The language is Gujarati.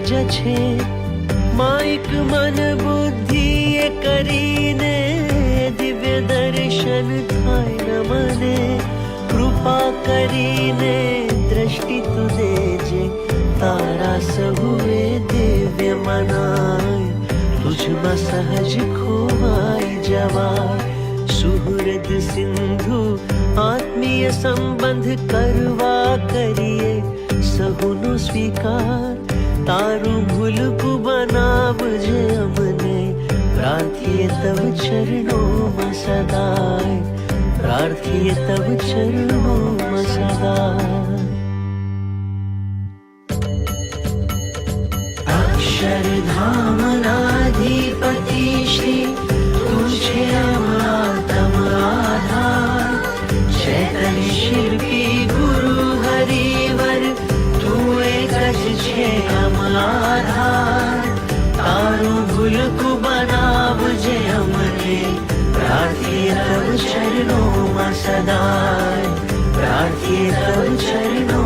જ છે માઇક મન બુદ્ધિ એ કરીને દિવ્ય દર્શન થાય ન મને કૃપા કરીને દ્રષ્ટિ તું દેજે તારા સહુએ દિવ્ય મનાય તુજમાં સહજ ખોવાઈ જવાય સુહૃદ સિંધુ આત્મીય સંબંધ કરવા કરીએ સહુનો સ્વીકાર તારું ભૂલકું બનાવજે અમને પ્રાર્થીએ તવ ચરણોમાં સદાય પ્રાર્થીએ તવ ચરણોમાં સદાય અક્ષરધામનાધિપતિ શ્રી તું છે અમારા આધાર ચૈતન્ય શિલ્પી ગુરુ હરિવર તું એક જ છે અમારા તારું ભૂલકું બનાવજે અમને પ્રાર્થીએ તવ ચરણોમાં સદાય પ્રાર્થીએ તવ ચરણો